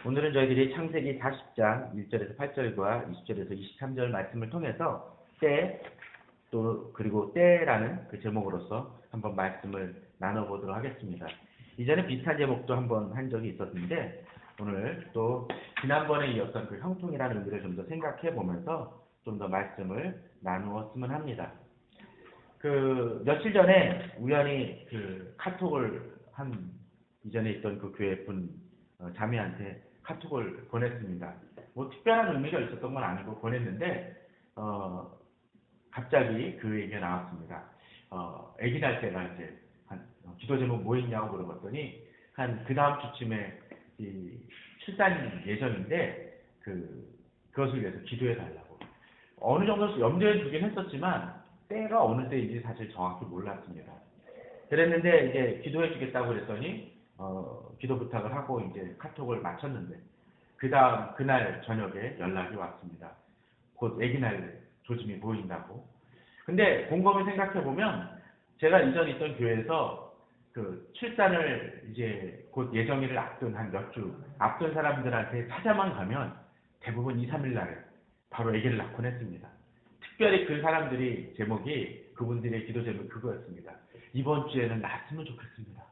오늘은 저희들이 창세기 40장 1절에서 8절과 20절에서 23절 말씀을 통해서 그리고 때라는 그 제목으로서 한번 말씀을 나눠보도록 하겠습니다. 이전에 비슷한 제목도 한번 한 적이 있었는데 오늘 또 지난번에 이었던 그 형통이라는 의미를 좀 더 생각해 보면서 좀 더 말씀을 나누었으면 합니다. 며칠 전에 우연히 카톡을 이전에 있던 그 교회 분 자매한테 카톡을 보냈습니다. 뭐 특별한 의미가 있었던 건 아니고 보냈는데 갑자기 그 얘기가 나왔습니다. 아기 날 때가 이제 기도 제목 뭐 있냐고 물어봤더니 그 다음 주쯤에 출산 예정인데 그것을 위해서 기도해 달라고. 어느 정도 염두에 두긴 했었지만 때가 어느 때인지 사실 정확히 몰랐습니다. 그랬는데 이제 기도해 주겠다고 그랬더니 기도 부탁을 하고 이제 카톡을 마쳤는데 그날 저녁에 연락이 왔습니다. 곧 아기 날 조짐이 보인다고. 근데 곰곰이 생각해 보면 제가 이전 있던 교회에서 출산을 이제 곧 예정일을 앞둔 한 몇 주 앞둔 사람들한테 찾아만 가면 대부분 2, 3일 날에 바로 아기를 낳곤 했습니다. 특별히 그 사람들이 그분들의 기도 제목이 그거였습니다. 이번 주에는 낳았으면 좋겠습니다.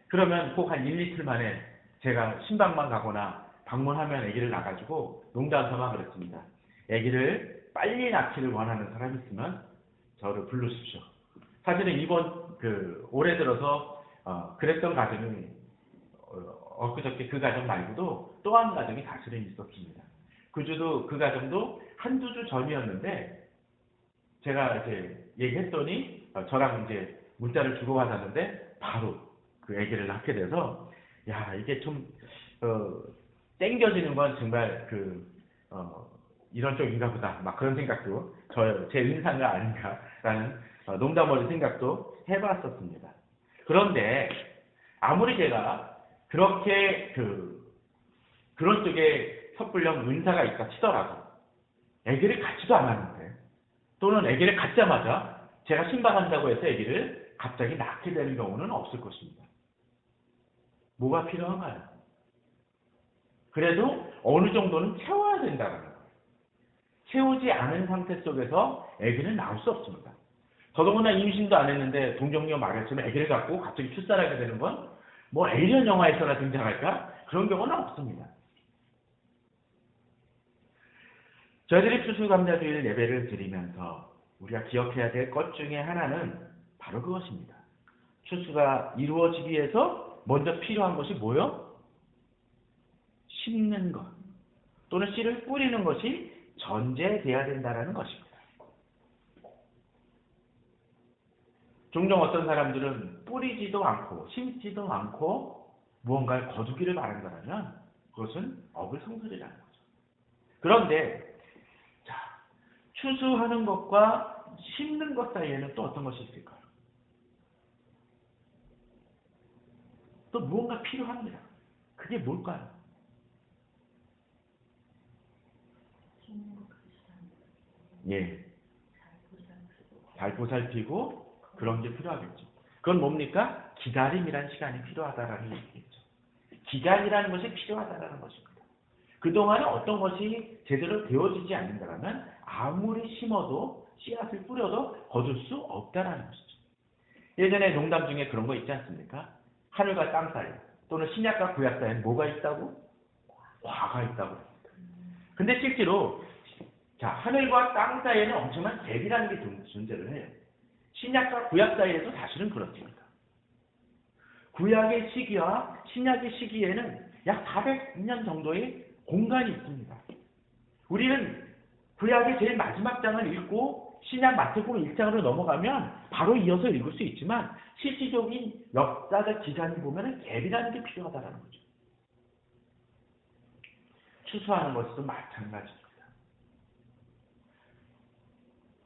그러면 꼭 한 1, 이틀 만에 제가 신방만 가거나 방문하면 아기를 낳아가지고 농담 삼아 그랬습니다. 아기를 빨리 낳기를 원하는 사람이 있으면 저를 부르십시오. 사실은 올해 들어서 그랬던 가정이 엊그저께 그 가정 말고도 또 한 가정이 사실은 있었습니다. 그 가정도 한두 주 전이었는데 제가 이제 얘기했더니 저랑 이제 문자를 주고받았는데 바로 그 아기를 낳게 돼서 이게 좀 땡겨지는 건 정말 이런 쪽인가 보다 막 그런 생각도 제 은사가 아닌가라는 농담어린 생각도 해봤었습니다. 그런데 아무리 제가 그렇게 그런 쪽에 섣불려 은사가 있다 치더라도 아기를 갖지도 않았는데 또는 아기를 갖자마자 제가 신방한다고 해서 아기를 갑자기 낳게 되는 경우는 없을 것입니다. 뭐가 필요한가요? 그래도 어느 정도는 채워야 된다는 거예요. 채우지 않은 상태 속에서 아기는 낳을 수 없습니다. 더더구나 임신도 안 했는데 동정녀 말했지만 아기를 갖고 갑자기 출산하게 되는 건 뭐 에이리언 영화에서나 등장할까? 그런 경우는 없습니다. 저희들이 추수감사주일 예배를 드리면서 우리가 기억해야 될 것 중에 하나는 바로 그것입니다. 추수가 이루어지기 위해서 먼저 필요한 것이 뭐요? 심는 것 또는 씨를 뿌리는 것이 전제돼야 된다는 것입니다. 종종 어떤 사람들은 뿌리지도 않고 심지도 않고 무언가를 거두기를 바란다면 그것은 어불성설이라는 거죠. 그런데 추수하는 것과 심는 것 사이에는 또 어떤 것이 있을까요? 또 무언가 필요합니다. 그게 뭘까요? 예. 잘 보살피고 그런 게 필요하겠죠. 그건 뭡니까? 기다림이라는 시간이 필요하다라는 얘기겠죠. 기간이라는 것이 필요하다라는 것입니다. 그동안에 어떤 것이 제대로 되어지지 않는다면 아무리 심어도 씨앗을 뿌려도 거둘 수 없다라는 것이죠. 예전에 농담 중에 그런 거 있지 않습니까? 하늘과 땅 사이 또는 신약과 구약 사이에 뭐가 있다고? 과가 있다고 합니다. 근데 실제로 하늘과 땅 사이에는 엄청난 갭이라는 게 존재를 해요. 신약과 구약 사이에도 사실은 그렇습니다. 구약의 시기와 신약의 시기에는 약 400년 정도의 공간이 있습니다. 우리는 구약의 제일 마지막 장을 읽고 신약 마태복음 1장으로 넘어가면 바로 이어서 읽을 수 있지만 실질적인 역사적 기간을 보면 갭이라는 게 필요하다는 거죠. 추수하는 것도 마찬가지입니다.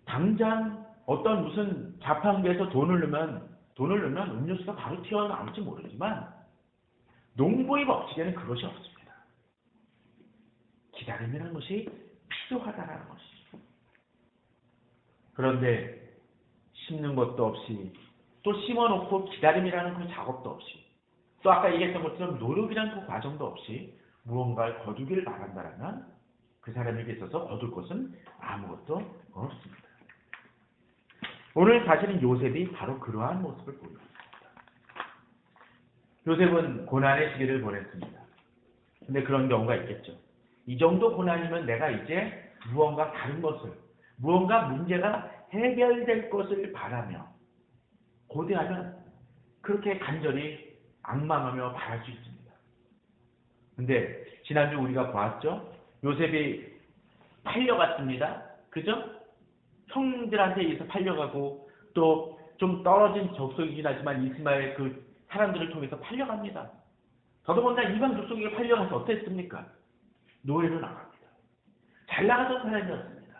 당장 어떤 무슨 자판기에서 돈을 넣으면 음료수가 바로 튀어나올지 모르지만 농부의 법칙에는 그것이 없습니다. 기다림이라는 것이 필요하다는 것이죠. 그런데 심는 것도 없이 또 심어놓고 기다림이라는 그 작업도 없이 또 아까 얘기했던 것처럼 노력이라는 그 과정도 없이 무언가를 거두길 바란다면 그 사람에게 있어서 거둘 것은 아무것도 없습니다. 오늘 사실은 요셉이 바로 그러한 모습을 보여줍니다. 요셉은 고난의 시기를 보냈습니다. 근데 그런 경우가 있겠죠. 이 정도 고난이면 내가 이제 무언가 다른 것을, 무언가 문제가 해결될 것을 바라며 고대하면 그렇게 간절히 악망하며 바랄 수 있습니다. 근데 지난주 우리가 보았죠? 요셉이 팔려갔습니다. 그죠? 형들한테 의해서 팔려가고 또 좀 떨어진 족속이긴 하지만 이스마엘 그 사람들을 통해서 팔려갑니다. 더더군다나 이방 족속에게 팔려가서 어땠습니까? 노예로 나갑니다. 잘 나가던 사람이었습니다.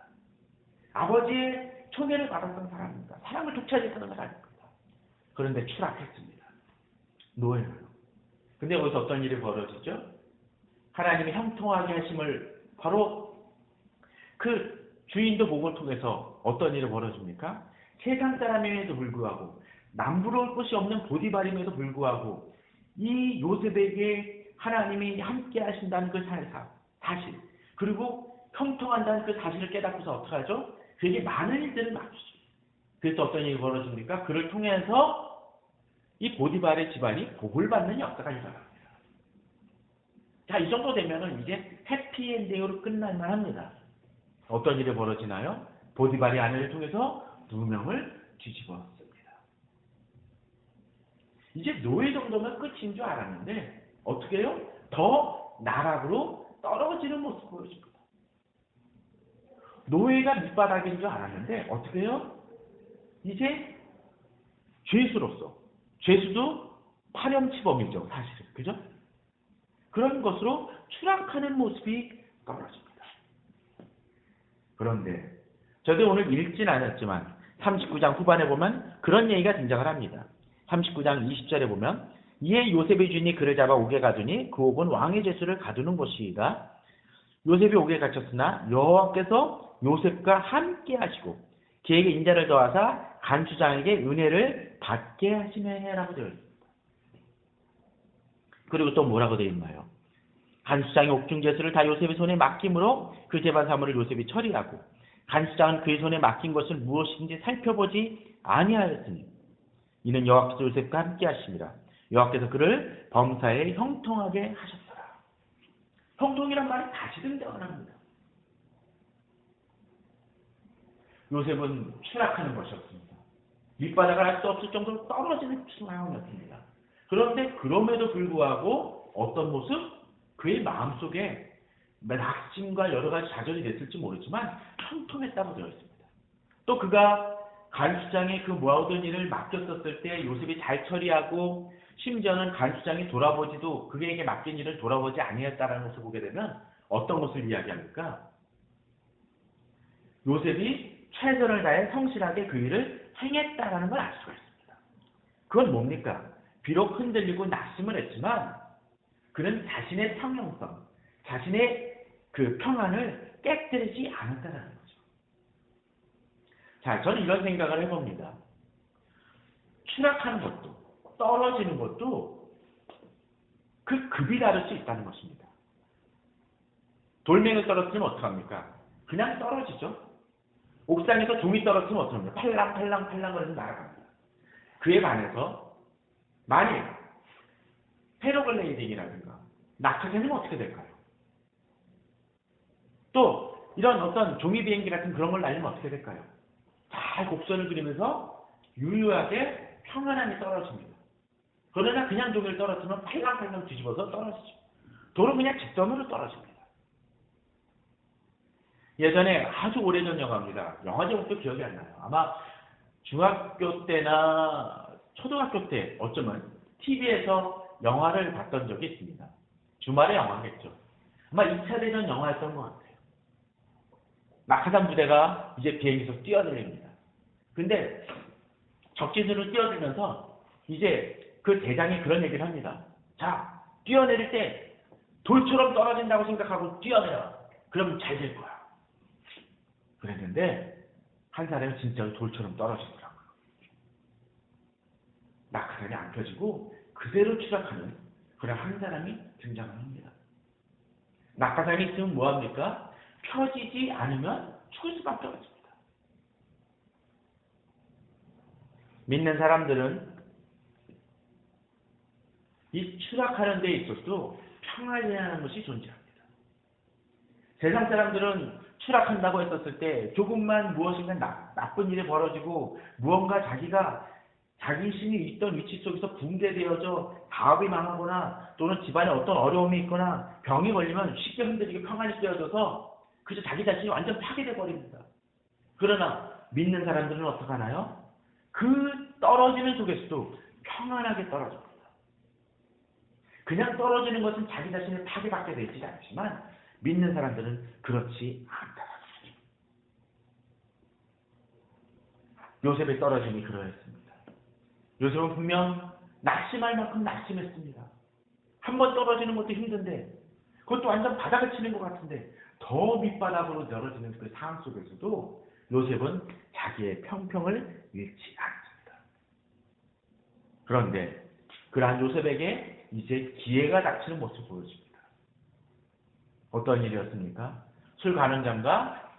아버지의 초대를 받았던 사람입니다. 사랑을 독차지했던 사람입니다. 그런데 추락했습니다. 노예로. 근데 여기서 어떤 일이 벌어지죠? 하나님이 형통하게 하심을 바로 그 주인도 복을 통해서 어떤 일이 벌어집니까? 세상 사람임에도 불구하고 남부러울 것이 없는 보디발임에도 불구하고 이 요셉에게 하나님이 함께 하신다는 그 사실 그리고 형통한다는 그 사실을 깨닫고서 어떻게 하죠? 그에게 많은 일들을 맡기죠. 그래서 어떤 일이 벌어집니까? 그를 통해서 이 보디발의 집안이 복을 받는 역사가 일어납니다. 자, 이 정도 되면은 이제 해피엔딩으로 끝날 만합니다. 어떤 일이 벌어지나요? 보디발의 아내를 통해서 2명을 뒤집었습니다. 이제 노예 정도면 끝인 줄 알았는데 어떻게 해요? 더 나락으로 떨어지는 모습을 보여줍니다. 노예가 밑바닥인 줄 알았는데 어떻게 해요? 이제 죄수로서, 죄수도 파렴치범이죠, 사실은. 그죠? 그런 것으로 추락하는 모습이 떨어집니다. 그런데 저도 오늘 읽진 않았지만 39장 후반에 보면 그런 얘기가 등장을 합니다. 39장 20절에 보면 이에 요셉의 주인이 그를 잡아 옥에 가두니 그 옥은 왕의 죄수를 가두는 곳이다. 요셉이 옥에 갇혔으나 여호와께서 요셉과 함께 하시고 그에게 인자를 더하사 간수장에게 은혜를 받게 하시매라고 되어 있습니다. 그리고 또 뭐라고 되어 있나요? 간수장의 옥중 죄수를 다 요셉의 손에 맡김으로 그 재반 사물을 요셉이 처리하고 간수장은 그의 손에 맡긴 것을 무엇인지 살펴보지 아니하였으니 이는 여호와께서 요셉과 함께 하심이라. 여호와께서 그를 범사에 형통하게 하셨더라. 형통이란 말이 다시 등장을 합니다. 요셉은 추락하는 것이었습니다. 밑바닥을 할 수 없을 정도로 떨어지는 상황이었습니다. 그런데 그럼에도 불구하고 어떤 모습? 그의 마음속에 낙심과 여러 가지 좌절이 됐을지 모르지만 형통했다고 되어 있습니다. 또 그가 간수장의 그 모아오던 일을 맡겼었을 때 요셉이 잘 처리하고 심지어는 간수장이 돌아보지도 그에게 맡긴 일을 돌아보지 아니했다라는 것을 보게 되면 어떤 것을 이야기합니까? 요셉이 최선을 다해 성실하게 그 일을 행했다라는 걸 알 수가 있습니다. 그건 뭡니까? 비록 흔들리고 낙심을 했지만 그는 자신의 평형성, 자신의 그 평안을 깨뜨리지 않았다는 거죠. 자, 저는 이런 생각을 해봅니다. 추락하는 것도, 떨어지는 것도 그 급이 다를 수 있다는 것입니다. 돌멩이를 떨어뜨리면 어떡합니까? 그냥 떨어지죠. 옥상에서 종이 떨어뜨리면 어떡합니까? 팔랑팔랑 거리면서 날아갑니다. 그에 반해서 만일 패러글라이딩이라든가 낙하산이면 어떻게 될까요? 또 이런 어떤 종이 비행기 같은 그런 걸 날리면 어떻게 될까요? 잘 곡선을 그리면서 유유하게 평안하게 떨어집니다. 그러나 그냥 종이를 떨어뜨리면 팔랑팔랑 뒤집어서 떨어지죠. 도로 그냥 직선으로 떨어집니다. 예전에 아주 오래전 영화입니다. 영화 제목도 기억이 안 나요. 아마 중학교 때나 초등학교 때 어쩌면 TV에서 영화를 봤던 적이 있습니다. 주말에 영화겠죠. 아마 2차 대전 영화였던 것 같아요. 낙하산 부대가 이제 비행기에서 뛰어내립니다. 근데 적진으로 뛰어들면서 이제 그 대장이 그런 얘기를 합니다. 자, 뛰어내릴 때 돌처럼 떨어진다고 생각하고 뛰어내려. 그러면 잘 될 거야. 그랬는데 한 사람이 진짜로 돌처럼 떨어지더라고요. 낙하산이 안 펴지고 그대로 추락하는 그런 한 사람이 등장을 합니다. 낙하산이 있으면 뭐합니까? 펴지지 않으면 죽을 수밖에 없습니다. 믿는 사람들은 이 추락하는 데 있어서도 평안이라는 것이 존재합니다. 세상 사람들은 추락한다고 했었을 때 조금만 무엇인가 나쁜 일이 벌어지고 무언가 자기가 자기 신이 있던 위치 속에서 붕괴되어져 사업이 망하거나 또는 집안에 어떤 어려움이 있거나 병이 걸리면 쉽게 흔들리게 평안이 깨어져서 그저 자기 자신이 완전 파괴돼 버립니다. 그러나 믿는 사람들은 어떻게 하나요? 그 떨어지는 속에서도 평안하게 떨어집니다. 그냥 떨어지는 것은 자기 자신을 파괴받게 되지 않지만 믿는 사람들은 그렇지 않다. 요셉의 떨어짐이 그러했습니다. 요셉은 분명 낙심할 만큼 낙심했습니다. 한번 떨어지는 것도 힘든데 그것도 완전 바닥을 치는 것 같은데 더 밑바닥으로 떨어지는 그 상황 속에서도 요셉은 자기의 평평을 잃지 않습니다. 그런데 그러한 요셉에게 이제 기회가 닥치는 모습을 보여줍니다. 어떤 일이었습니까? 술 관원장과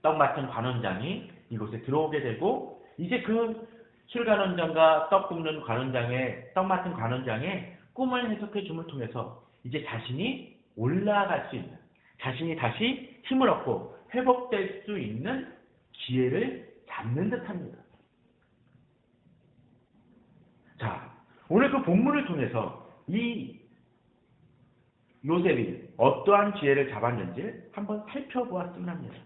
떡 맡은 관원장이 이곳에 들어오게 되고 이제 그 술 관원장과 떡 굽는 관원장의 떡 맡은 관원장의 꿈을 해석해 줌을 통해서 이제 자신이 올라갈 수 있는 자신이 다시 힘을 얻고 회복될 수 있는 기회를 잡는 듯합니다. 자, 오늘 그 본문을 통해서 이 요셉이 어떠한 기회를 잡았는지 한번 살펴보았으면 합니다.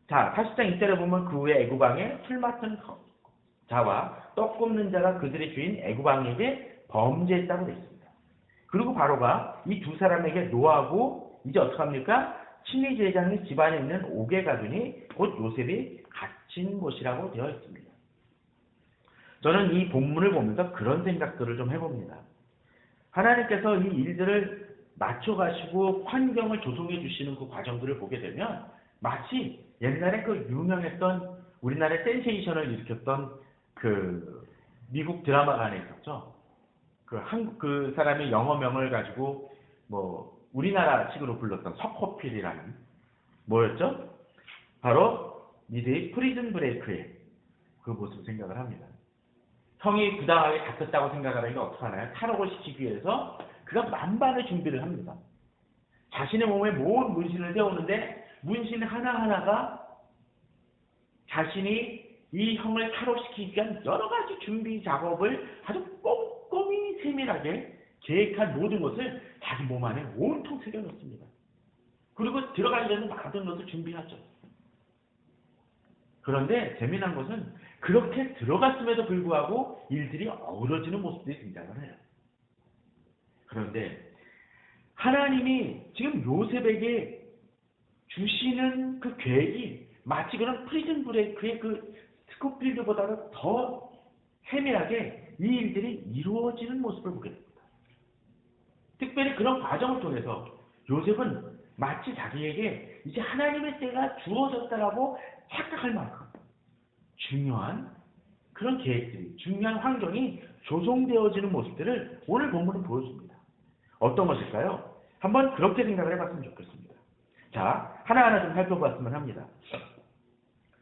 자, 40장 1절에 보면 그 후에 애굽왕의 술 맡은 자와 떡 굽는 자가 그들의 주인 애굽왕에게 범죄했다고 되어 있습니다. 그리고 바로가 이 두 사람에게 노하고 이제 어떡합니까? 친위 제장의 집안에 있는 옥에 가두니 곧 요셉이 갇힌 곳이라고 되어 있습니다. 저는 이 본문을 보면서 그런 생각들을 좀 해봅니다. 하나님께서 이 일들을 맞춰가시고 환경을 조성해 주시는 그 과정들을 보게 되면 마치 옛날에 그 유명했던 우리나라의 센세이션을 일으켰던 그 미국 드라마가 하나 있었죠. 그 사람의 영어명을 가지고 뭐 우리나라식으로 불렀던 석호필이라는 뭐였죠? 바로 미드의 프리즌 브레이크의 그 모습을 생각을 합니다. 형이 부당하게 다쳤다고 생각하니까 어떡하나요? 탈옥을 시키기 위해서 그가 만반의 준비를 합니다. 자신의 몸에 모든 문신을 세우는데 문신 하나하나가 자신이 이 형을 탈옥시키기 위한 여러 가지 준비 작업을 아주 꼼꼼히 세밀하게 계획한 모든 것을 자기 몸 안에 온통 새겨놓습니다. 그리고 들어가기 전에 많은 것을 준비하죠. 그런데 재미난 것은 그렇게 들어갔음에도 불구하고 일들이 어우러지는 모습들이 등장을 해요. 그런데 하나님이 지금 요셉에게 주시는 그 계획이 마치 그런 프리즌 브레이크의 그 스코필드보다는 더 세밀하게 이 일들이 이루어지는 모습을 보게 됩니다. 특별히 그런 과정을 통해서 요셉은 마치 자기에게 이제 하나님의 때가 주어졌다라고 착각할 만큼 중요한 그런 계획들이, 중요한 환경이 조성되어지는 모습들을 오늘 본문은 보여줍니다. 어떤 것일까요? 한번 그렇게 생각을 해봤으면 좋겠습니다. 자, 하나하나 좀 살펴봤으면 합니다.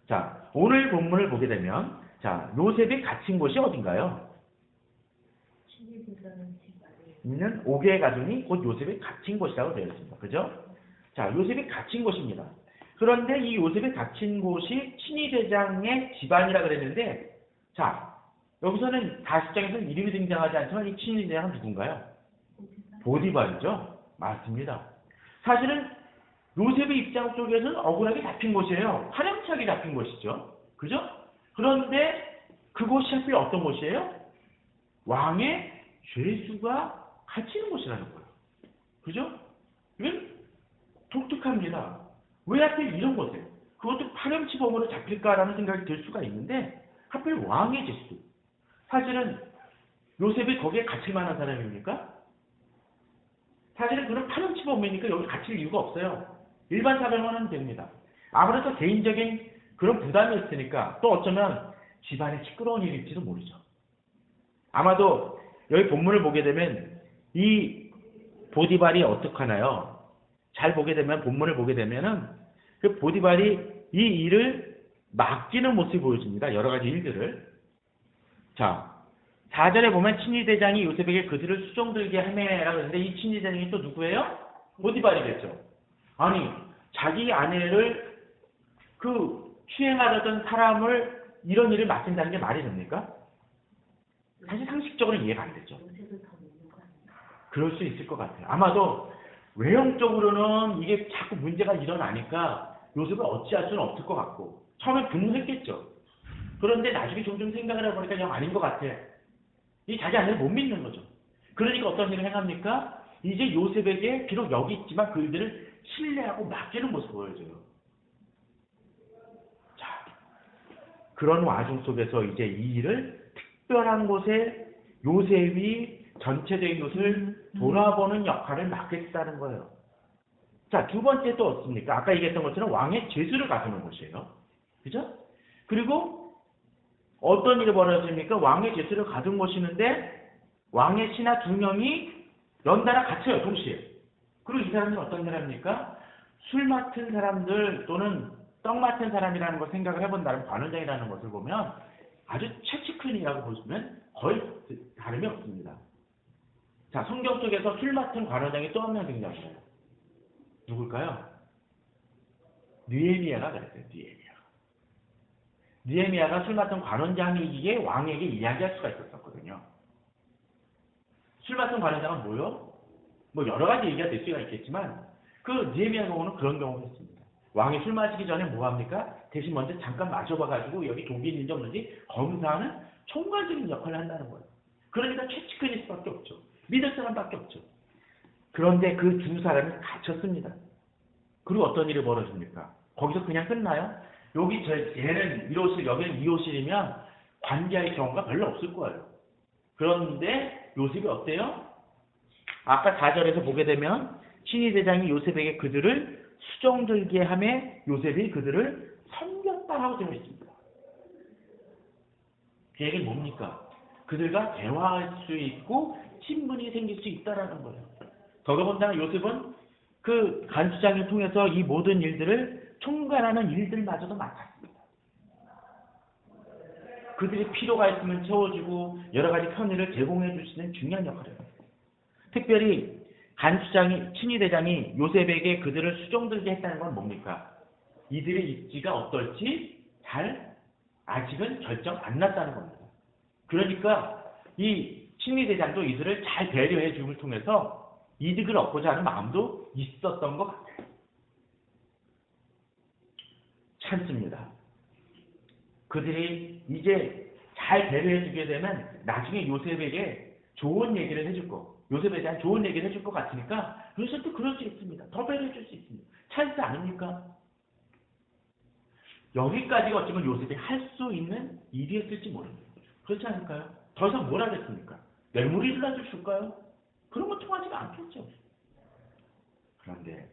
자, 오늘 본문을 보게 되면 자, 요셉이 갇힌 곳이 어딘가요? 있는 옥에 가두니 곧 요셉이 갇힌 곳이라고 되어 있습니다. 그죠? 자, 요셉이 갇힌 곳입니다. 그런데 이 요셉이 갇힌 곳이 친위대장의 집안이라 그랬는데 자, 여기서는 40장에서는 이름이 등장하지 않지만 이 친위대장은 누군가요? 보디발이죠? 맞습니다. 사실은 요셉의 입장 쪽에서는 억울하게 잡힌 곳이에요. 화렴차게 잡힌 곳이죠. 그죠? 그런데 그곳이 하필 어떤 곳이에요? 왕의 죄수가 갇히는 곳이라는 거예요. 그죠? 이건 독특합니다. 왜 하필 이런 곳에? 그것도 파렴치범으로 잡힐까라는 생각이 들 수가 있는데 하필 왕의 죄수. 사실은 요셉이 거기에 갇힐 만한 사람입니까? 사실은 그런 파렴치범이니까 여기 갇힐 이유가 없어요. 일반 사병만 하면 됩니다. 아무래도 개인적인 그런 부담이 있으니까 또 어쩌면 집안에 시끄러운 일일지도 모르죠. 아마도 여기 본문을 보게 되면 이 보디발이 어떡하나요? 잘 보게 되면, 본문을 보게 되면은 그 보디발이 이 일을 맡기는 모습이 보여집니다. 여러 가지 일들을. 자, 4절에 보면 친위대장이 요셉에게 그들을 수종들게 하매라고 했는데, 이 친위대장이 또 누구예요? 보디발이겠죠. 아니, 자기 아내를 추행하려던 사람을 이런 일을 맡긴다는 게 말이 됩니까? 사실 상식적으로 이해가 안 되죠. 그럴 수 있을 것 같아요. 아마도 외형적으로는 이게 자꾸 문제가 일어나니까 요셉을 어찌할 수는 없을 것 같고, 처음에 분노했겠죠. 그런데 나중에 점점 생각을 해보니까 영 아닌 것 같아. 이 자기 아내를 못 믿는 거죠. 그러니까 어떤 일을 행합니까? 이제 요셉에게 비록 여기 있지만 그 일들을 신뢰하고 맡기는 모습을 보여줘요. 자, 그런 와중 속에서 이제 이 일을 특별한 곳에 요셉이 전체적인 것을 돌아보는 역할을 맡겠다는 거예요. 자, 두 번째 또 어떻습니까? 아까 얘기했던 것처럼 왕의 죄수를 가두는 곳이에요. 그죠? 그리고 어떤 일이 벌어집니까? 왕의 죄수를 가둔 곳이는데 왕의 신하 2명이 연달아 갇혀요, 동시에. 그리고 이 사람들은 어떤 사람입니까? 술 맡은 사람들 또는 떡 맡은 사람이라는 걸 생각을 해본다면, 관원장이라는 것을 보면 아주 최치큰이라고 보시면 거의 다름이 없습니다. 자, 성경 속에서 술 맡은 관원장이 또 한 명 등장해요. 누굴까요? 느헤미야가 그랬어요. 느헤미야가 술 맡은 관원장이기에 왕에게 이야기할 수가 있었거든요. 술 맡은 관원장은 뭐요? 뭐 여러 가지 얘기가 될 수가 있겠지만 그 느헤미야 경우는 그런 경우가 있습니다. 왕이 술 마시기 전에 뭐 합니까? 대신 먼저 잠깐 마셔봐가지고 여기 독이 있는지 없는지 검사하는 총괄적인 역할을 한다는 거예요. 그러니까 최측근일 수밖에 없죠. 믿을 사람밖에 없죠. 그런데 그 두 사람이 갇혔습니다. 그리고 어떤 일이 벌어집니까? 거기서 그냥 끝나요? 여기 얘는 1호실, 여기는 2호실이면 관계할 경우가 별로 없을 거예요. 그런데 요셉이 어때요? 아까 4절에서 보게 되면 친위대장이 요셉에게 그들을 수종들게 하매 요셉이 그들을 섬겼다라고 되어 있습니다. 그 얘기는 뭡니까? 그들과 대화할 수 있고 친분이 생길 수 있다라는 거예요. 더더군다나 요셉은 그 간수장을 통해서 이 모든 일들을 총괄하는 일들마저도 맡았습니다. 그들이 필요가 있으면 채워주고 여러 가지 편의를 제공해 줄 수 있는 중요한 역할을 해요. 특별히 간수장이, 친위대장이 요셉에게 그들을 수종들게 했다는 건 뭡니까? 이들의 입지가 어떨지 아직은 결정 안 났다는 겁니다. 그러니까 이 친위대장도 이들을 잘 배려해 줌을 통해서 이득을 얻고자 하는 마음도 있었던 것 같아요. 참습니다. 그들이 이제 잘 배려해 주게 되면 나중에 요셉에게 좋은 얘기를 해줄 거, 요셉에 대한 좋은 얘기를 해줄 것 같으니까 요셉도 그럴 수 있습니다. 더 배려해 줄 수 있습니다. 찬스 아닙니까? 여기까지가 어쩌면 요셉이 할 수 있는 일이었을지 모릅니다. 그렇지 않을까요? 더 이상 뭘 하겠습니까? 뇌물이라도 줄까요? 그런 거 통하지가 않겠죠. 그런데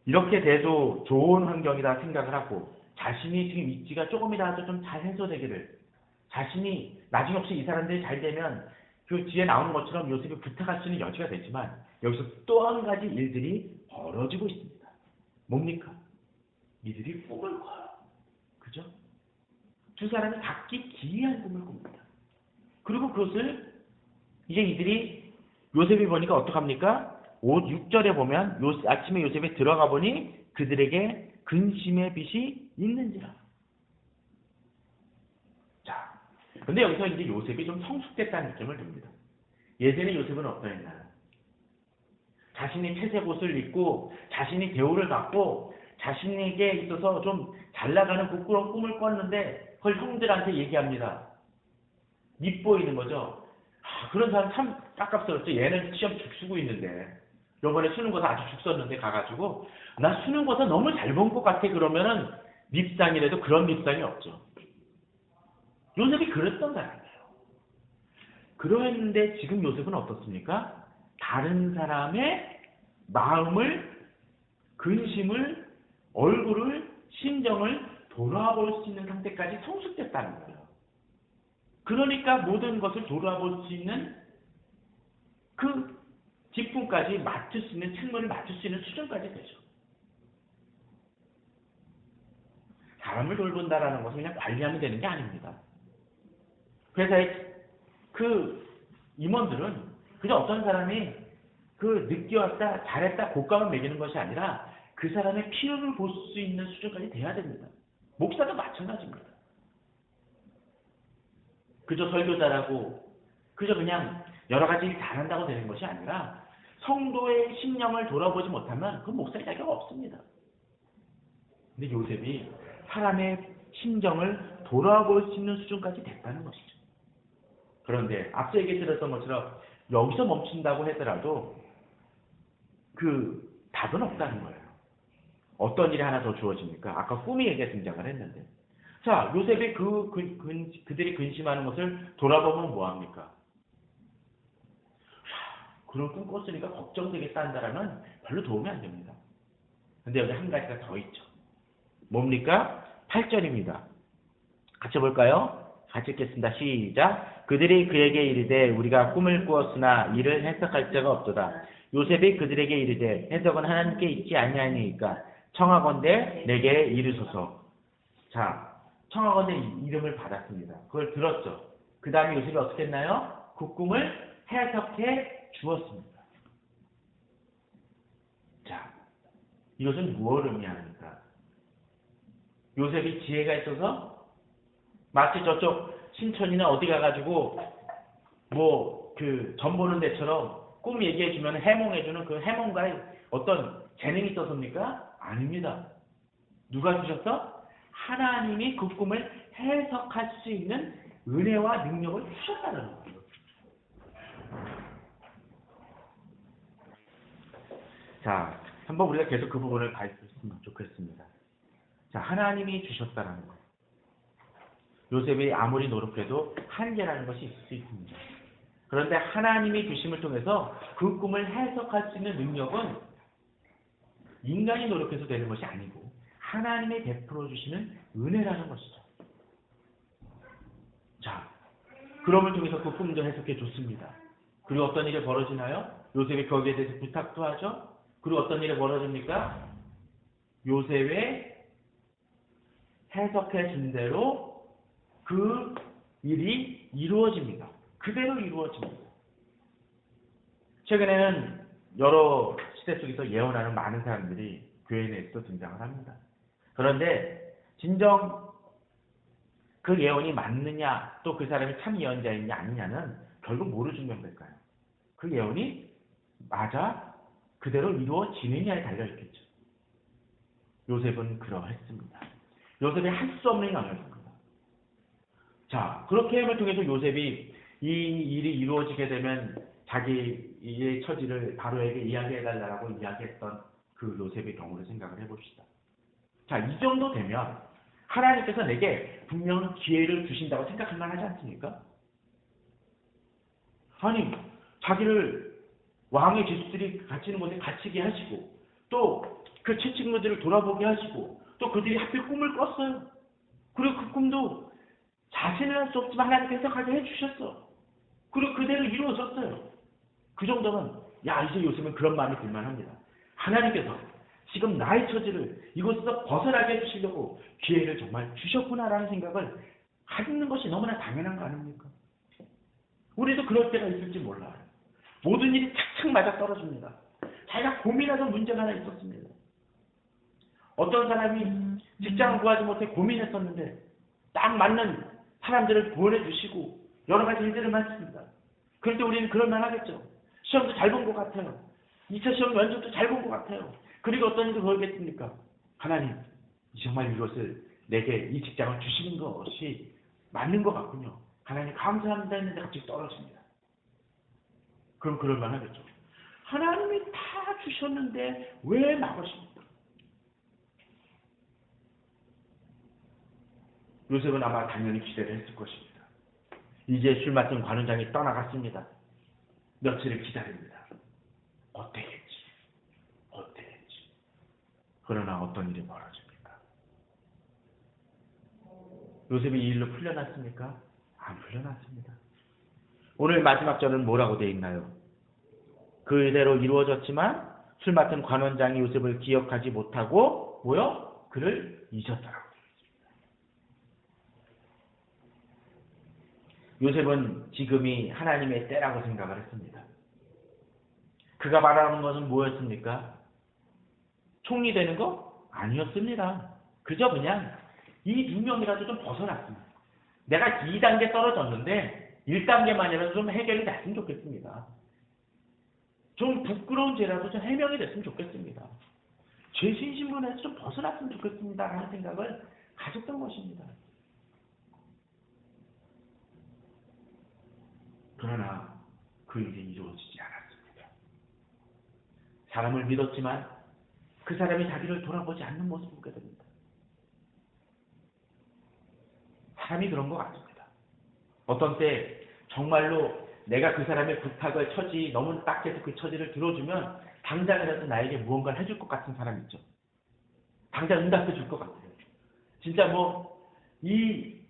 이렇게 돼도 좋은 환경이다 생각을 하고 자신이 지금 입지가 조금이라도 좀 잘 해소되기를, 자신이 나중에 혹시 이 사람들이 잘 되면 그 뒤에 나오는 것처럼 요셉이 부탁할 수 있는 여지가 되지만 여기서 또 한 가지 일들이 벌어지고 있습니다. 뭡니까? 이들이 꿈을 꿔요. 그죠? 두 사람이 각기 기이한 꿈을 꿉니다. 그리고 그것을 이제 이들이 요셉이 보니까 어떡합니까? 6절에 보면 아침에 요셉이 들어가 보니 그들에게 근심의 빛이 있는지라. 자, 근데 여기서 이제 요셉이 좀 성숙됐다는 느낌을 듭니다. 예전에 요셉은 어떠했나요? 자신이 채색 옷을 입고 자신이 대우를 받고 자신에게 있어서 좀 잘나가는 부끄러운 꿈을 꿨는데 그걸 형들한테 얘기합니다. 밉보이는 거죠. 그런 사람 참 깝깝스럽죠. 얘는 시험 죽 쓰고 있는데 요번에 수능고사 아주 죽 썼는데 가가지고 나 수능고사 너무 잘 본 것 같아. 그러면은 밉상이라도 그런 밉상이 없죠. 요셉이 그랬던 사람이에요. 그러했는데 지금 요셉은 어떻습니까? 다른 사람의 마음을, 근심을, 얼굴을, 심정을 돌아볼 수 있는 상태까지 성숙됐다는 거예요. 그러니까 모든 것을 돌아볼 수 있는 그 직분까지 맡을 수 있는 책무를 맡을 수 있는 수준까지 되죠. 사람을 돌본다라는 것은 그냥 관리하면 되는 게 아닙니다. 회사의 그 임원들은 그저 어떤 사람이 그 늦게 왔다 잘했다 고감을 매기는 것이 아니라 그 사람의 필요를 볼 수 있는 수준까지 돼야 됩니다. 목사도 마찬가지입니다. 그저 설교 잘하고 그저 그냥 여러 가지 일 잘한다고 되는 것이 아니라 성도의 심령을 돌아보지 못하면 그 목사의 자격 없습니다. 근데 요셉이 사람의 심정을 돌아볼 수 있는 수준까지 됐다는 것이죠. 그런데 앞서 얘기 드렸던 것처럼 여기서 멈춘다고 하더라도 그 답은 없다는 거예요. 어떤 일이 하나 더 주어집니까? 아까 꿈이 얘기가 등장을 했는데. 자, 요셉이 그들이 근심하는 것을 돌아보면 뭐합니까? 그런 꿈 꿨으니까 걱정되겠다 한다라면 별로 도움이 안 됩니다. 근데 여기 한 가지가 더 있죠. 뭡니까? 8절입니다. 같이 볼까요? 같이 읽겠습니다. 시작. 그들이 그에게 이르되 우리가 꿈을 꾸었으나 이를 해석할 자가 없도다. 요셉이 그들에게 이르되 해석은 하나님께 있지 아니하니까 청하건대 내게 이르소서. 자, 청하건대 이름을 받았습니다. 그걸 들었죠. 그 다음에 요셉이 어떻게 했나요? 그 꿈을 해석해 주었습니다. 자, 이것은 무엇을 의미합니까? 요셉이 지혜가 있어서 마치 저쪽 신천이나 어디 가가지고 뭐 그 전 보는 데처럼 꿈 얘기해주면 해몽해주는 그 해몽가의 어떤 재능이 있었습니까? 아닙니다. 누가 주셨어? 하나님이 그 꿈을 해석할 수 있는 은혜와 능력을 주셨다는 거예요. 자, 한번 우리가 계속 그 부분을 가르쳤으면 좋겠습니다. 자, 하나님이 주셨다는 거. 요셉이 아무리 노력해도 한계라는 것이 있을 수 있습니다. 그런데 하나님이 주심을 통해서 그 꿈을 해석할 수 있는 능력은 인간이 노력해서 되는 것이 아니고 하나님이 베풀어 주시는 은혜라는 것이죠. 자, 그럼을 통해서 그 꿈도 해석해 줬습니다. 그리고 어떤 일이 벌어지나요? 요셉이 거기에 대해서 부탁도 하죠. 그리고 어떤 일이 벌어집니까? 요셉의 해석해 준 대로 그 일이 이루어집니다. 그대로 이루어집니다. 최근에는 여러 시대 속에서 예언하는 많은 사람들이 교회 내에서도 등장을 합니다. 그런데 진정 그 예언이 맞느냐 또 그 사람이 참 예언자이냐 아니냐는 결국 뭐로 증명될까요? 그 예언이 맞아 그대로 이루어지느냐에 달려있겠죠. 요셉은 그러했습니다. 요셉이 할 수 없는 영역입니다. 자, 그렇게 함을 통해서 요셉이 이 일이 이루어지게 되면 자기의 처지를 바로에게 이야기해달라고 이야기했던 그 요셉의 경우를 생각을 해봅시다. 자, 이 정도 되면 하나님께서 내게 분명 기회를 주신다고 생각할 만하지 않습니까? 아니, 자기를 왕의 지수들이 갇히는 곳에 갇히게 하시고 또 그 친구들을 돌아보게 하시고 또 그들이 하필 꿈을 꿨어요. 그리고 그 꿈도 자신을 할 수 없지만 하나님께서 해석하게 해주셨어. 그리고 그대로 이루어졌어요. 그 정도면 야 이제 요즘은 그런 마음이 들만합니다. 하나님께서 지금 나의 처지를 이곳에서 벗어나게 해주시려고 기회를 정말 주셨구나라는 생각을 갖는 것이 너무나 당연한 거 아닙니까? 우리도 그럴 때가 있을지 몰라요. 모든 일이 착착 맞아 떨어집니다. 자기가 고민하던 문제가 하나 있었습니다. 어떤 사람이 직장을 구하지 못해 고민했었는데 딱 맞는 사람들을 보내주시고 여러 가지 일들을 많습니다. 그럴 때 우리는 그럴 만하겠죠. 시험도 잘 본 것 같아요. 2차 시험 면접도 잘 본 것 같아요. 그리고 어떤 일을 그러겠습니까? 하나님, 정말 이것을 내게 이 직장을 주시는 것이 맞는 것 같군요. 하나님 감사합니다 했는데 갑자기 떨어집니다. 그럼 그럴 만하겠죠. 하나님이 다 주셨는데 왜 막으십니까? 요셉은 아마 당연히 기대를 했을 것입니다. 이제 술 맡은 관원장이 떠나갔습니다. 며칠을 기다립니다. 어때겠지? 어때겠지? 그러나 어떤 일이 벌어집니까? 요셉이 이 일로 풀려났습니까? 안 풀려났습니다. 오늘 마지막 절은 뭐라고 되어 있나요? 그대로 이루어졌지만 술 맡은 관원장이 요셉을 기억하지 못하고 뭐요? 그를 잊었더라고요. 요셉은 지금이 하나님의 때라고 생각을 했습니다. 그가 말하는 것은 뭐였습니까? 총리 되는 거? 아니었습니다. 그저 그냥 이 두 명이라도 좀 벗어났습니다. 내가 2단계 떨어졌는데 1단계만이라도 좀 해결이 됐으면 좋겠습니다. 좀 부끄러운 죄라도 좀 해명이 됐으면 좋겠습니다. 죄 신신문에서 좀 벗어났으면 좋겠습니다. 라는 생각을 가졌던 것입니다. 그러나 그 일이 이루어지지 않았습니다. 사람을 믿었지만 그 사람이 자기를 돌아보지 않는 모습을 보게 됩니다. 사람이 그런 것 같습니다. 어떤 때 정말로 내가 그 사람의 부탁을 처지 너무 딱해서 그 처지를 들어주면 당장이라도 나에게 무언가를 해줄 것 같은 사람 있죠. 당장 응답해 줄 것 같아요. 진짜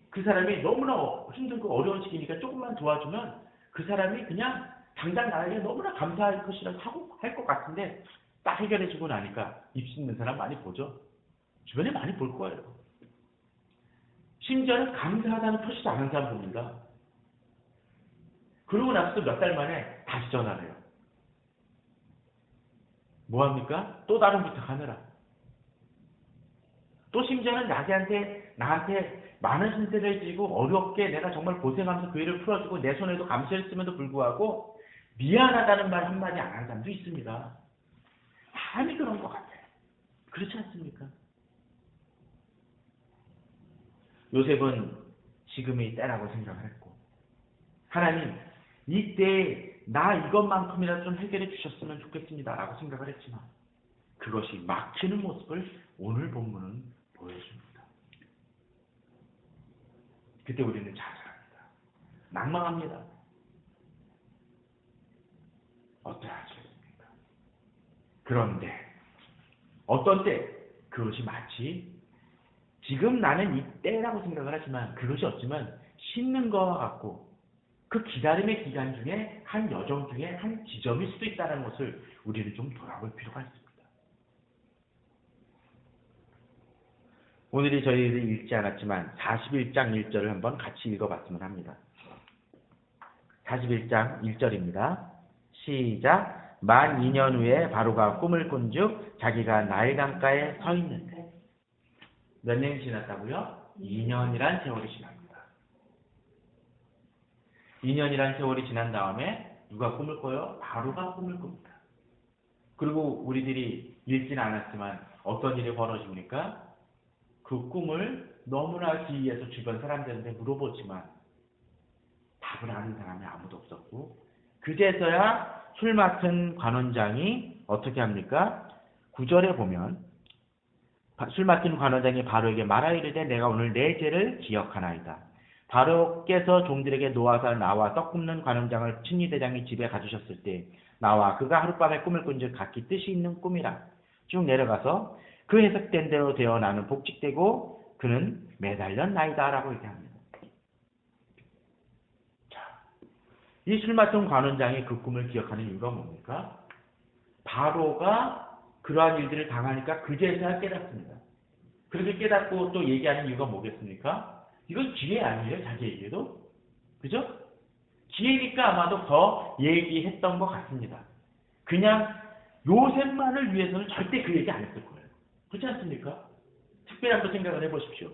그 사람이 너무나 힘들고 어려운 시기니까 조금만 도와주면 그 사람이 그냥 당장 나에게 너무나 감사할 것이라고 하고 할 것 같은데 딱 해결해주고 나니까 입씹는 사람 많이 보죠. 주변에 많이 볼 거예요. 심지어는 감사하다는 표시도 안 한 사람 봅니다. 그러고 나서 몇 달 만에 다시 전화를 해요. 뭐합니까? 또 다른 부탁하느라. 또 심지어는 나한테 많은 신세를 지고 어렵게 내가 정말 고생하면서 그 일을 풀어주고 내 손에도 감수했음에도 불구하고 미안하다는 말 한마디 안 한 사람도 있습니다. 사람이 그런 것 같아요. 그렇지 않습니까? 요셉은 지금이 때라고 생각을 했고 하나님 이때 나 이것만큼이라도 좀 해결해 주셨으면 좋겠습니다 라고 생각을 했지만 그것이 막히는 모습을 오늘 본문은 보여줍니다. 그때 우리는 좌절합니다. 낭망합니다. 어떠하시겠습니까? 그런데 어떤 때 그것이 마치 지금 나는 이때라고 생각을 하지만 그것이 어쩌면 씻는 것과 같고 그 기다림의 기간 중에 한 여정 중에 한 지점일 수도 있다는 것을 우리는 좀 돌아볼 필요가 있습니다. 오늘이 저희들이 읽지 않았지만 41장 1절을 한번 같이 읽어봤으면 합니다. 41장 1절입니다. 시작. 만 2년 후에 바로가 꿈을 꾼즉 자기가 나일 강가에 서 있는데 몇 년이 지났다고요? 2년이란 세월이 지납니다. 2년이란 세월이 지난 다음에 누가 꿈을 꿔요? 바로가 꿈을 꿉니다. 그리고 우리들이 읽지는 않았지만 어떤 일이 벌어집니까? 그 꿈을 너무나 기이해서 주변 사람들한테 물어보지만 답을 아는 사람이 아무도 없었고 그제서야 술 맡은 관원장이 어떻게 합니까? 9절에 보면 술 맡은 관원장이 바로에게 말하이르되 내가 오늘 내 죄를 기억하나이다. 바로께서 종들에게 노하사 나와 떡 굽는 관원장을 친위대장이 집에 가주셨을 때 나와 그가 하룻밤에 꿈을 꾼즉 각기 뜻이 있는 꿈이라 쭉 내려가서 그 해석된 대로 되어 나는 복직되고 그는 매달렸나이다 라고 얘기합니다. 이 술 맡은 관원장이 그 꿈을 기억하는 이유가 뭡니까? 바로가 그러한 일들을 당하니까 그제서야 깨닫습니다. 그렇게 깨닫고 또 얘기하는 이유가 뭐겠습니까? 이건 기회 아니에요? 자기에게도? 그죠? 기회니까 아마도 더 얘기했던 것 같습니다. 그냥 요셉만을 위해서는 절대 그 얘기 안 했을 거예요. 그렇지 않습니까? 특별히 한번 생각을 해보십시오.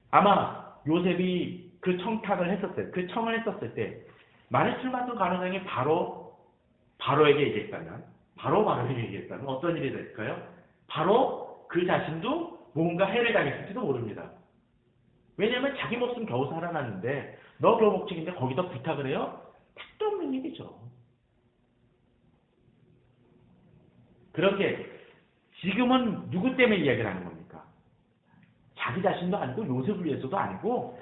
아마 요셉이 그 청탁을 했었어요. 그 청을 했었을 때 만약 술 맡은 관원장이 바로에게 얘기했다면 바로에게 얘기했다면 어떤 일이 될까요? 바로 그 자신도 뭔가 해를 당했을지도 모릅니다. 왜냐하면 자기 목숨 겨우 살아났는데 너 겨우 목적인데 거기다 부탁을 해요? 택도 없는 일이죠. 그렇게 지금은 누구 때문에 이야기를 하는 겁니까? 자기 자신도 아니고 요셉을 위해서도 아니고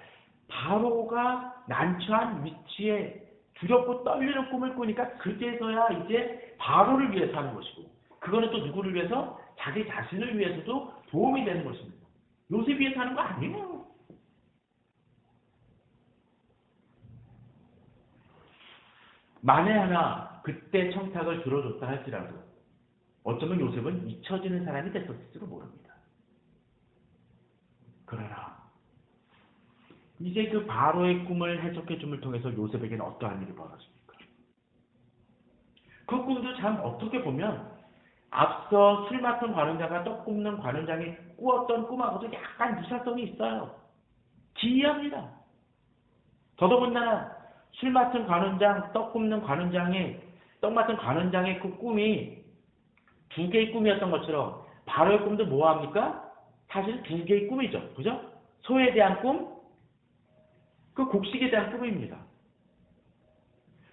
바로가 난처한 위치에 두렵고 떨리는 꿈을 꾸니까 그제서야 이제 바로를 위해서 하는 것이고 그거는 또 누구를 위해서? 자기 자신을 위해서도 도움이 되는 것입니다. 요셉 위해서 하는 거 아니에요. 만에 하나 그때 청탁을 들어줬다 할지라도 어쩌면 요셉은 잊혀지는 사람이 됐었을지도 모릅니다. 그러나 이제 그 바로의 꿈을 해석해줌을 통해서 요셉에게는 어떠한 일이 벌어집니까? 그 꿈도 참 어떻게 보면 앞서 술 맡은 관원자가 떡 굽는 관원장이 꾸었던 꿈하고도 약간 유사성이 있어요. 기이합니다. 더더군다나 술 맡은 관원장, 떡 굽는 관원장의 떡 맡은 관원장의 그 꿈이 두 개의 꿈이었던 것처럼 바로의 꿈도 뭐합니까? 사실 두 개의 꿈이죠. 그죠? 소에 대한 꿈, 그 곡식에 대한 꿈입니다.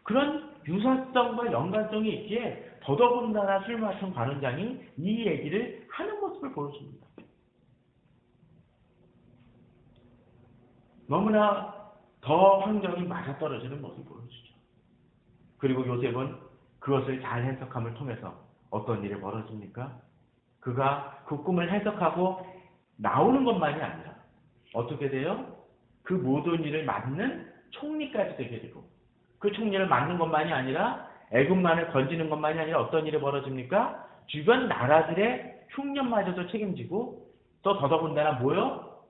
그런 유사성과 연관성이 있기에 더더군다나 술 맡은 관원장이 이 얘기를 하는 모습을 보여줍니다. 너무나 더 환경이 맞아떨어지는 모습을 보여주죠. 그리고 요셉은 그것을 잘 해석함을 통해서 어떤 일이 벌어집니까? 그가 그 꿈을 해석하고 나오는 것만이 아니라 어떻게 돼요? 그 모든 일을 맡는 총리까지 되게 되고 그 총리를 맡는 것만이 아니라 애굽만을 건지는 것만이 아니라 어떤 일이 벌어집니까? 주변 나라들의 흉년마저도 책임지고 또 더더군다나 뭐요?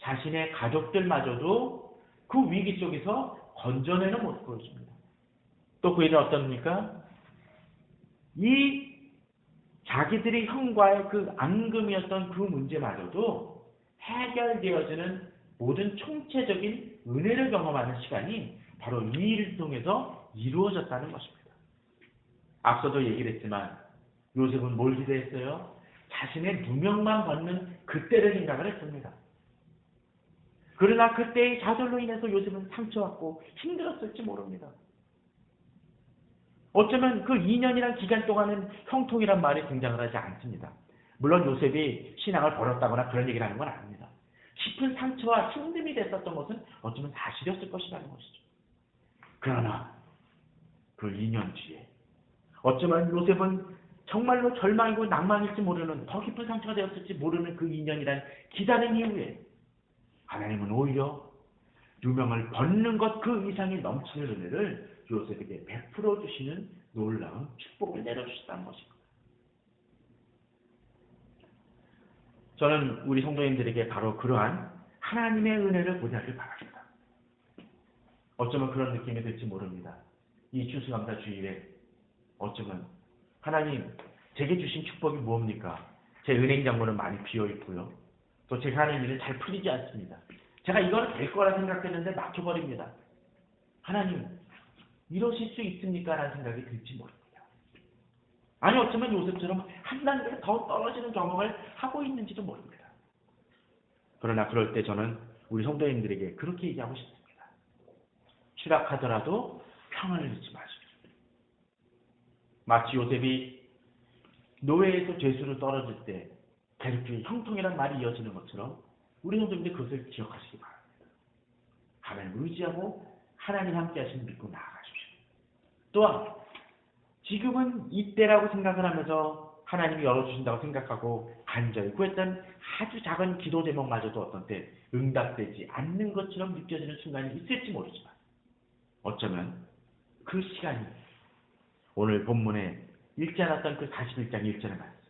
자신의 가족들마저도 그 위기 속에서 건져내는 모습을 보여줍니다. 또 그 일은 어떻습니까? 이 자기들의 형과의 그 앙금이었던 그 문제마저도 해결되어지는 모든 총체적인 은혜를 경험하는 시간이 바로 이 일을 통해서 이루어졌다는 것입니다. 앞서도 얘기를 했지만 요셉은 뭘 기대했어요? 자신의 누명만 벗는 그때를 생각을 했습니다. 그러나 그때의 좌절로 인해서 요셉은 상처받고 힘들었을지 모릅니다. 어쩌면 그 2년이란 기간 동안은 형통이란 말이 등장을 하지 않습니다. 물론 요셉이 신앙을 버렸다거나 그런 얘기를 하는 건 아닙니다. 깊은 상처와 힘듦이 됐었던 것은 어쩌면 사실이었을 것이라는 것이죠. 그러나 그 2년 뒤에 어쩌면 요셉은 정말로 절망이고 낭망일지 모르는 더 깊은 상처가 되었을지 모르는 그 2년이란 기다림 이후에 하나님은 오히려 누명을 벗는 것 그 이상의 넘치는 은혜를 요셉에게 베풀어 주시는 놀라운 축복을 내려주셨다는 것입니다. 저는 우리 성도님들에게 바로 그러한 하나님의 은혜를 보내길 바랍니다. 어쩌면 그런 느낌이 들지 모릅니다. 이 추수감사 주일에 어쩌면 하나님 제게 주신 축복이 뭡니까? 제 은행장부는 많이 비어있고요. 또 제가 하는 일은 잘 풀리지 않습니다. 제가 이거는 될 거라 생각했는데 막혀버립니다. 하나님 이러실 수 있습니까? 라는 생각이 들지 모릅니다. 아니 어쩌면 요셉처럼 한 단계 더 떨어지는 경험을 하고 있는지도 모릅니다. 그러나 그럴 때 저는 우리 성도님들에게 그렇게 얘기하고 싶습니다. 추락하더라도 평안을 잃지 마십시오. 마치 요셉이 노예에서 죄수로 떨어질 때 괴롭게 형통이란 말이 이어지는 것처럼 우리 성도님들 그것을 기억하시기 바랍니다. 하나님을 의지하고 하나님 함께 하시는 믿고 나아가십시오. 또한 지금은 이때라고 생각을 하면서 하나님이 열어주신다고 생각하고 간절히 구했던 아주 작은 기도 제목마저도 어떤 때 응답되지 않는 것처럼 느껴지는 순간이 있을지 모르지만 어쩌면 그 시간이 오늘 본문에 읽지 않았던 그 41장 1절의 말씀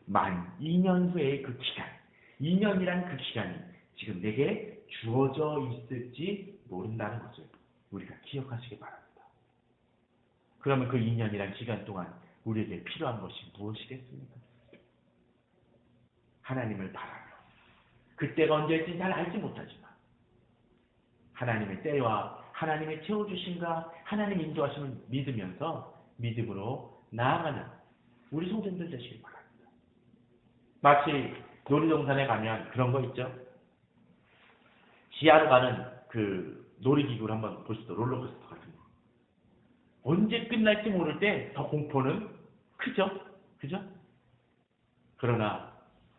만 2년 후의 그 기간 2년이란 그 기간이 지금 내게 주어져 있을지 모른다는 것을 우리가 기억하시기 바랍니다. 그러면 그 2년이란 기간 동안 우리에게 필요한 것이 무엇이겠습니까? 하나님을 바라며 그때가 언제일지 잘 알지 못하지만 하나님의 때와 하나님의 채워주심과 하나님 인도하심을 믿으면서 믿음으로 나아가는 우리 성도님들 되시길 바랍니다. 마치 놀이동산에 가면 그런 거 있죠? 지하로 가는 그 놀이기구를 한번 보시죠. 롤러코스터 같은 거. 언제 끝날지 모를 때 더 공포는 크죠? 그죠? 그러나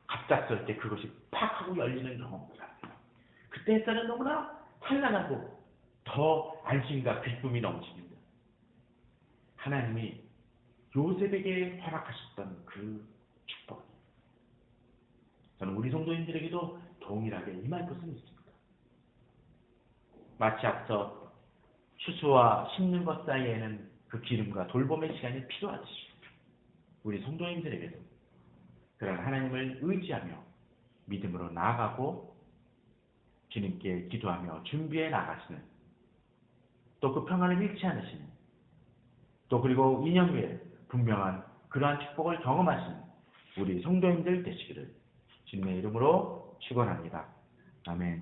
갑작스럽게 그것이 팍 하고 열리는 경험을 합니다. 그때 햇살은 너무나 찬란하고 더 안심과 기쁨이 넘칩니다. 하나님이 요셉에게 허락하셨던 그 축복 저는 우리 성도님들에게도 동일하게 임할 것을 믿습니다. 마치 앞서 추수와 심는 것 사이에는 그 기름과 돌봄의 시간이 필요하듯이 우리 성도님들에게도 그런 하나님을 의지하며 믿음으로 나아가고 주님께 기도하며 준비해 나가시는 또 그 평안을 잃지 않으시는 또 그리고 2년 후에 분명한 그러한 축복을 경험하시는 우리 성도님들 되시기를 주님의 이름으로 축원합니다. 아멘.